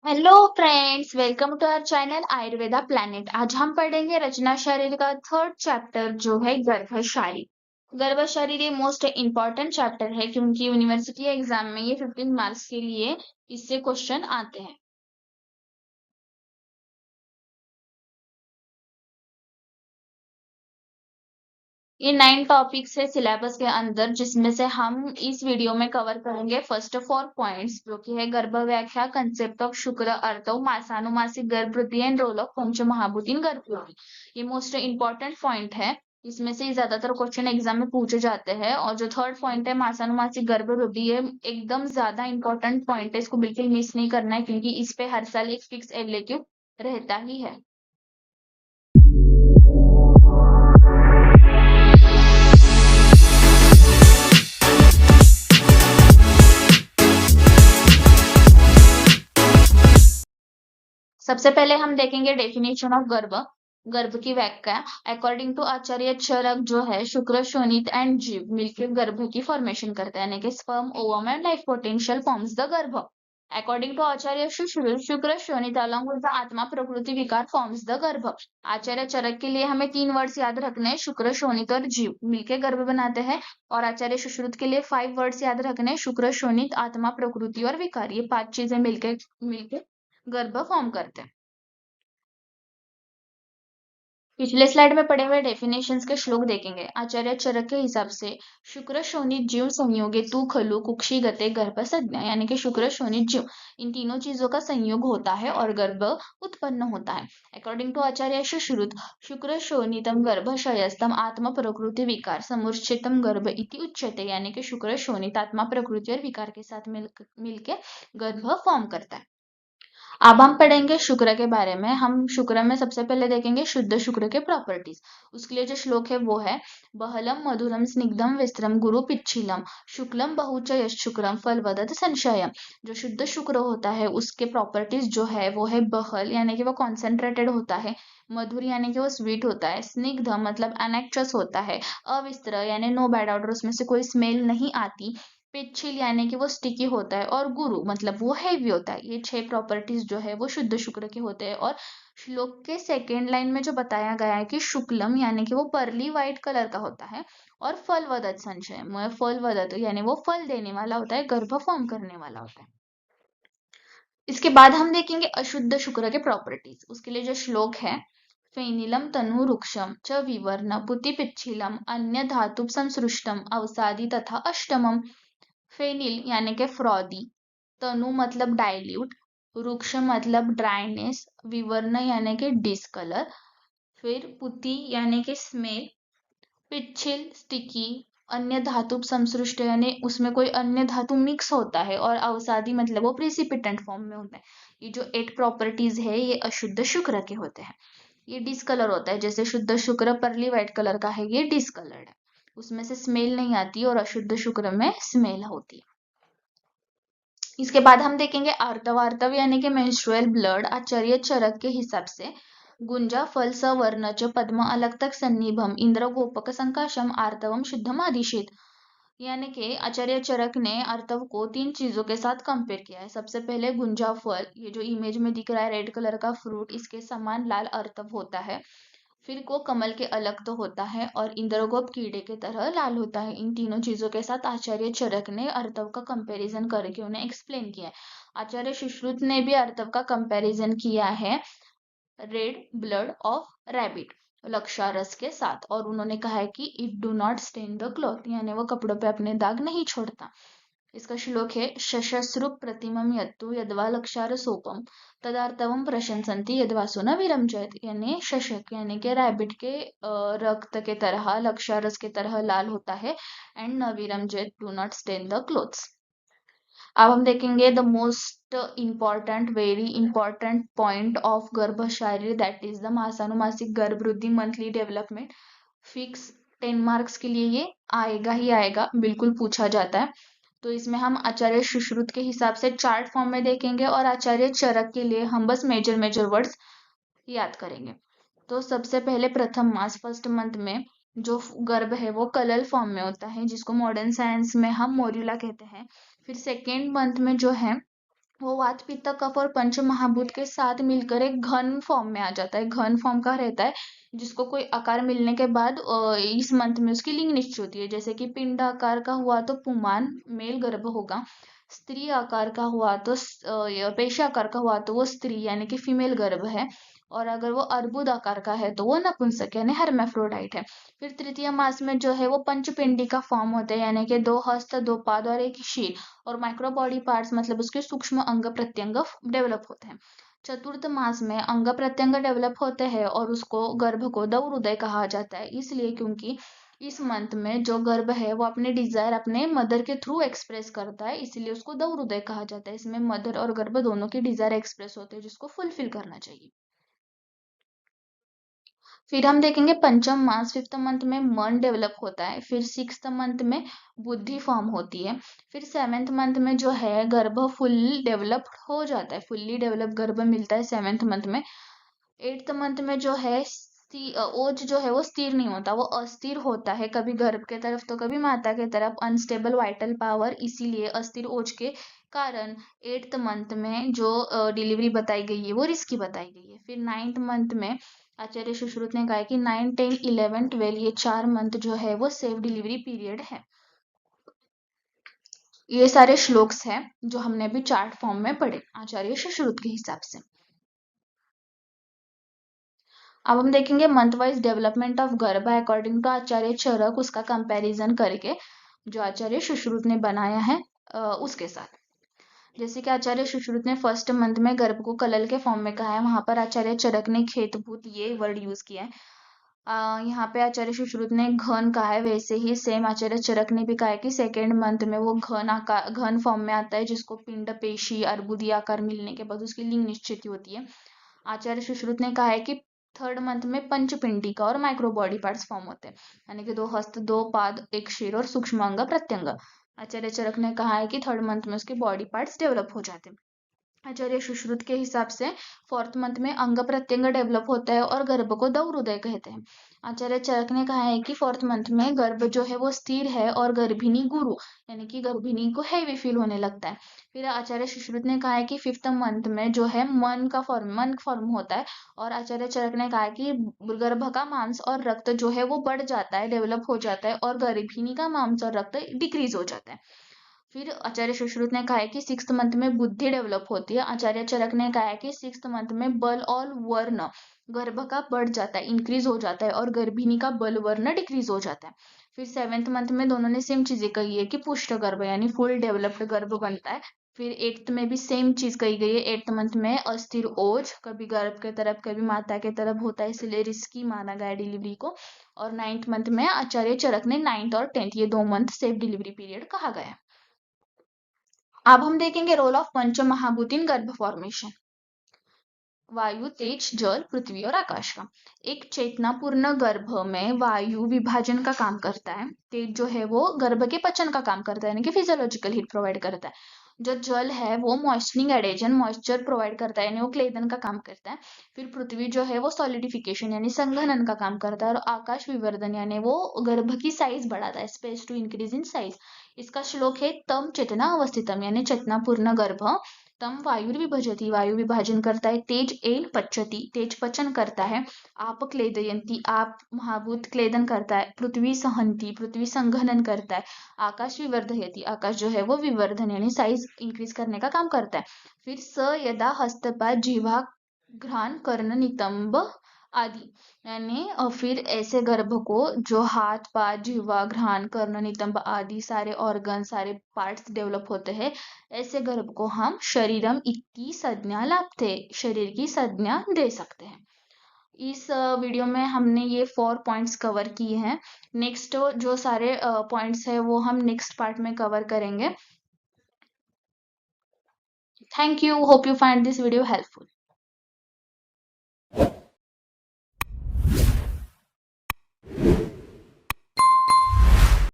Hello friends, welcome to our channel Ayurveda Planet. आज हम पढ़ेंगे रचना शरीर का थर्ड चैप्टर जो है गर्भशारी। गर्भशारी ये मोस्ट इम्पॉर्टेंट चैप्टर है क्योंकि यूनिवर्सिटी एग्जाम में ये 15 मार्क्स के लिए इससे क्वेश्चन आते हैं। ये 9 टॉपिक्स है सिलेबस के अंदर, जिसमें से हम इस वीडियो में कवर करेंगे फर्स्ट 4 पॉइंट्स, जो कि है गर्भ व्याख्या, कंसेप्ट ऑफ शुक्र, अर्थव, मासानुमासिक गर्भवृद्धि एंड रोल ऑफ पंच महाभूतिन गर्भवृद्धि। ये मोस्ट इंपॉर्टेंट पॉइंट है। इसमें से ज्यादातर क्वेश्चन एग्जाम में पूछे जाते हैं। और जो थर्ड पॉइंट है मासानुमासिक गर्भवृद्धि, ये एकदम ज्यादा इंपॉर्टेंट पॉइंट है, इसको बिल्कुल मिस नहीं करना है क्योंकि इस पे हर साल एक फिक्स एलएक्यू रहता ही है। सबसे पहले हम देखेंगे डेफिनेशन ऑफ गर्भ। गर्भ की व्याख्या। अकॉर्डिंग टू आचार्य चरक जो है शुक्र, शोणित एंड जीव मिलकर गर्भ की फॉर्मेशन करते हैं, यानी कि sperm, ovum and life potential forms the गर्भ। अकॉर्डिंग टू आचार्य शुश्रु, शुक्र, शोणित अलॉन्ग विद द आत्मा प्रकृति विकार फॉर्म्स द गर्भ। आचार्य चरक के लिए हमें 3 वर्ड्स याद रखने हैं, शुक्र, शोणित और जीव मिलके गर्भ बनाते हैं। और आचार्य सुश्रुत के लिए 5 वर्ड्स याद रखने हैं, शुक्र, शोणित, आत्मा, प्रकृति और विकार। ये 5 चीजें मिलके मिलके गर्भ फॉर्म करते हैं। पिछले स्लाइड में पढ़े हुए डेफिनेशंस के श्लोक देखेंगे। आचार्य चरक के हिसाब से शुक्र, शोणित, जीव संयोगे तू खलु कुक्षी गते गर्भ संज्ञा, यानी कि शुक्र, शोणित, जीव इन तीनों चीजों का संयोग होता है और गर्भ उत्पन्न होता है। अकॉर्डिंग टू आचार्य सुश्रुत, शुक्र शोणितम गर्भशयस्तम आत्मा प्रकृति विकार समुच्चितम गर्भ इति उच्यते, यानी कि शुक्र, शोणित, आत्मा, प्रकृति और विकार के साथ मिलके गर्भ फॉर्म करता है। अब हम पढ़ेंगे शुक्र के बारे में। हम शुक्र में सबसे पहले देखेंगे शुद्ध शुक्र के प्रॉपर्टीज। उसके लिए जो श्लोक है वो है बहलम मधुरम स्निग्धम विस्त्रम गुरु पिच्छिलम शुक्लम बहुच यश शुक्रम फल वदत संशयम। जो शुद्ध शुक्र होता है उसके प्रॉपर्टीज जो है वो है बहल, यानी कि वो कॉन्सेंट्रेटेड होता है। मधुर यानी कि वो स्वीट होता है। स्निग्ध मतलब अनेक्चस होता है। अविस्त्र यानी नो बैड ऑर्डर, उसमें से कोई स्मेल नहीं आती। पिच्छिल यानी कि वो स्टिकी होता है। और गुरु मतलब वो हैवी होता है। ये 6 प्रॉपर्टीज जो है वो शुद्ध शुक्र के होते हैं। और श्लोक के सेकेंड लाइन में जो बताया गया है कि शुक्लम यानी कि वो पर्ली व्हाइट कलर का होता है। और फल वदत संशय फल वदत यानी वो फल देने वाला होता है, गर्भ फॉर्म करने वाला होता है। इसके बाद हम देखेंगे अशुद्ध शुक्र के प्रॉपर्टीज। उसके लिए जो श्लोक है फेनिलम तनु रुक्षम च विवर्ण पुति पिच्छिलम अन्य धातु संसृष्टम अवसादी तथा अष्टमम। फेनिल यानी कि फ्रॉदी, तनु मतलब डाइल्यूट, रुक्ष मतलब ड्राइनेस, विवर्ण यानी कि डिसकलर, फिर पुती यानी कि स्मेल, पिच्छिल स्टिकी, अन्य धातु संसृष्ट यानी उसमें कोई अन्य धातु मिक्स होता है, और अवसादी मतलब वो प्रेसिपिटेंट फॉर्म में होता है। ये जो 8 प्रॉपर्टीज है ये अशुद्ध शुक्र के होते हैं। ये डिसकलर होता है, जैसे शुद्ध शुक्र पर्ली व्हाइट कलर का है, ये डिसकलर्ड है। उसमें से स्मेल नहीं आती और अशुद्ध शुक्र में स्मेल होती है। इसके बाद हम देखेंगे आर्तव। आर्तव यानी कि मेंस्ट्रुअल ब्लड। आचार्य चरक के हिसाब से गुंजा फल सवर्ण च पद्म अलग तक सन्निभम इंद्र गोपक संकाशम आर्तवम शुद्धम आदिशित। यानी कि आचार्य चरक ने आर्तव को 3 चीजों के साथ कंपेयर किया है। सबसे पहले गुंजा फल, ये जो इमेज में दिख रहा है रेड कलर का फ्रूट, इसके समान लाल आर्तव होता है। फिर को कमल के अलग तो होता है और इंद्रगोप कीड़े के तरह लाल होता है। इन तीनों चीजों के साथ आचार्य चरक ने अर्तव का कंपैरिजन करके उन्हें एक्सप्लेन किया है। आचार्य सुश्रुत ने भी अर्तव का कंपैरिजन किया है रेड ब्लड ऑफ रैबिट लक्षारस के साथ, और उन्होंने कहा है कि it do not stain the cloth, यानी वो कपड़ों पे अपने दाग नहीं छोड़ता। इसका श्लोक है शशस्रुप प्रतिमम यत्तु यद्वा लक्षार सोपम तदार्थवम प्रशंसन्ति यद्वासु न विरमचयत। यानी शशक यानी कि रैबिट के रक्त के तरह, लक्षारस के तरह लाल होता है। एंड न विरमचयत do not stain the clothes. अब हम देखेंगे the most important very important point of गर्भाशय, दैट इज द मासानुमासिक गर्भवृद्धि मंथली डेवलपमेंट। फिक्स 10 मार्क्स के लिए ये आएगा ही आएगा, बिल्कुल पूछा जाता है। तो इसमें हम आचार्य सुश्रुत के हिसाब से चार्ट फॉर्म में देखेंगे और आचार्य चरक के लिए हम बस मेजर मेजर वर्ड्स याद करेंगे। तो सबसे पहले प्रथम मास फर्स्ट मंथ में जो गर्भ है वो कलल फॉर्म में होता है, जिसको मॉडर्न साइंस में हम मोर्यूला कहते हैं। फिर सेकेंड मंथ में जो है वो वात पित्त कफ और पंच महाभूत के साथ मिलकर एक घन फॉर्म में आ जाता है। घन फॉर्म का रहता है जिसको कोई आकार मिलने के बाद इस मंत्र में उसकी लिंग निश्चित होती है। जैसे कि पिंड आकार का हुआ तो पुमान मेल गर्भ होगा, स्त्री आकार का हुआ तो पेश आकार का हुआ तो वो स्त्री यानी कि फीमेल गर्भ है, और अगर वो अर्बुद आकार का है तो वो नपुंसक यानी हर्मेफ्रोडाइट है। फिर तृतीय मास में जो है वो पंचपिंडी का फॉर्म होता है, यानी कि 2 हस्त 2 पाद और एक शीर, और माइक्रो बॉडी पार्ट्स मतलब उसके सूक्ष्म अंग प्रत्यंग डेवलप होते हैं। चतुर्थ मास में अंग प्रत्यंग डेवलप होते हैं और उसको गर्भ को दव हृदय कहा जाता है, इसलिए क्योंकि इस मंथ में जो गर्भ है वो अपने डिजायर अपने मदर के थ्रू एक्सप्रेस करता है, इसलिए उसको दव हृदय कहा जाता है। इसमें मदर और गर्भ दोनों की डिजायर एक्सप्रेस होते हैं जिसको फुलफिल करना चाहिए। फिर हम देखेंगे पंचम मास, फिफ्थ मंथ में मन डेवलप होता है। फिर सिक्स्थ मंथ में बुद्धि फॉर्म होती है। फिर सेवेंथ मंथ में जो है गर्भ फुल डेवलप हो जाता है, फुल्ली डेवलप गर्भ मिलता है सेवेंथ मंथ में। एट्थ मंथ में जो है ओज जो है वो स्थिर नहीं होता, वो अस्थिर होता है, कभी गर्भ के तरफ तो कभी माता के तरफ, अनस्टेबल वाइटल पावर, इसीलिए अस्थिर ओज के कारण एट्थ मंथ में जो डिलीवरी बताई गई है वो रिस्की बताई गई है। फिर नाइन्थ मंथ में आचार्य सुश्रुत ने कहा है कि 9, 10, 11, 12 ये 4 मंथ जो है वो सेफ डिलीवरी पीरियड है। ये सारे श्लोक्स हैं जो हमने अभी चार्ट फॉर्म में पढ़े आचार्य सुश्रुत के हिसाब से। अब हम देखेंगे मंथ वाइज डेवलपमेंट ऑफ गर्भ अकॉर्डिंग टू आचार्य चरक, उसका कंपैरिजन करके जो आचार्य सुश्रुत ने बनाया है उसके साथ। जैसे कि आचार्य सुश्रुत ने फर्स्ट मंथ में गर्भ को कलल के फॉर्म में कहा है, वहां पर आचार्य चरक ने खेतभूत ये वर्ड यूज किया है। यहाँ पे आचार्य सुश्रुत ने घन कहा है, वैसे ही सेम आचार्य चरक ने भी कहा है कि सेकेंड मंथ में वो घन आकार घन फॉर्म में आता है जिसको पिंड पेशी अर्बुदी आकार मिलने के बाद उसकी लिंग निश्चित होती है। आचार्य सुश्रुत ने कहा है कि थर्ड मंथ में पंचपिंडिका और माइक्रो बॉडी पार्ट्स फॉर्म होते हैं, यानी कि 2 हस्त 2 पाद एक शीर और सूक्ष्म अंग प्रत्यंग। आचार्य चरक ने कहा है कि थर्ड मंथ में उसके बॉडी पार्ट्स डेवलप हो जाते हैं। आचार्य सुश्रुत के हिसाब से फोर्थ मंथ में अंग प्रत्यंग डेवलप होता है और गर्भ को दव हृदय कहते हैं। आचार्य चरक ने कहा है कि फोर्थ मंथ में गर्भ जो है वो स्थिर है और गर्भिणी गुरु यानी कि गर्भिणी को हैवी फील होने लगता है। फिर आचार्य सुश्रुत ने कहा है कि फिफ्थ मंथ में जो है मन फॉर्म होता है, और आचार्य चरक ने कहा है कि गर्भ का मांस और रक्त जो है वो बढ़ जाता है, डेवलप हो जाता है, और गर्भिणी का मांस और रक्त डिक्रीज हो जाता है। फिर आचार्य सुश्रुत ने कहा है कि सिक्स्थ मंथ में बुद्धि डेवलप होती है। आचार्य चरक ने कहा है कि सिक्स्थ मंथ में बल और वर्ण गर्भ का बढ़ जाता है, इंक्रीज हो जाता है, और गर्भिणी का बल वर्ण डिक्रीज हो जाता है। फिर सेवेंथ मंथ में दोनों ने सेम चीजें कही है कि पुष्ट गर्भ यानी फुल डेवलप्ड गर्भ बनता है। फिर एट्थ में भी सेम चीज कही गई है। एट्थ मंथ में अस्थिर ओज कभी गर्भ के तरफ कभी माता के तरफ होता है, इसलिए रिस्की माना गया डिलीवरी को। और नाइन्थ मंथ में आचार्य चरक ने नाइन्थ और टेंथ ये 2 मंथ सेफ डिलीवरी पीरियड कहा गया है। अब हम देखेंगे रोल ऑफ पंच महाभूत इन गर्भ फॉर्मेशन। वायु, तेज, जल, पृथ्वी और आकाश का। एक चेतनापूर्ण गर्भ में वायु विभाजन का काम करता है, तेज जो है वो गर्भ के पचन का काम करता है यानी कि फिजियोलॉजिकल हीट प्रोवाइड करता है। जो जल है वो मॉइस्चनिंग एडेजन मॉइस्चर प्रोवाइड करता है यानी वो क्लेदन का काम करता है। फिर पृथ्वी जो है वो सॉलिडिफिकेशन यानी संघनन का काम करता है, और आकाश विवर्धन यानी वो गर्भ की साइज बढ़ाता है, space to increase in size. इसका श्लोक है तम चेतना अवस्थितम यानी चेतनापूर्ण गर्भ तम वायुर्विभजति वायु विभाजन करता है, तेज एन पच्यति तेज पचन करता है, आप क्लेदयंती आप महाभूत क्लेदन करता है, पृथ्वी सहंती पृथ्वी संघनन करता है, आकाश विवर्धयति आकाश जो है वो विवर्धन यानी साइज इंक्रीज करने का काम करता है। फिर स यदा हस्तपाद जिह्वा घ्राण कर्ण नितंब आदि यानी फिर ऐसे गर्भ को जो हाथ पाद जिह्वा घ्राण कर्ण नितंब आदि सारे ऑर्गन सारे पार्ट्स डेवलप होते हैं, ऐसे गर्भ को हम शरीरम इति संज्ञा लाभते शरीर की संज्ञा दे सकते हैं। इस वीडियो में हमने ये 4 पॉइंट्स कवर किए हैं। नेक्स्ट जो सारे पॉइंट्स है वो हम नेक्स्ट पार्ट में कवर करेंगे। Thank you, hope you find this video helpful.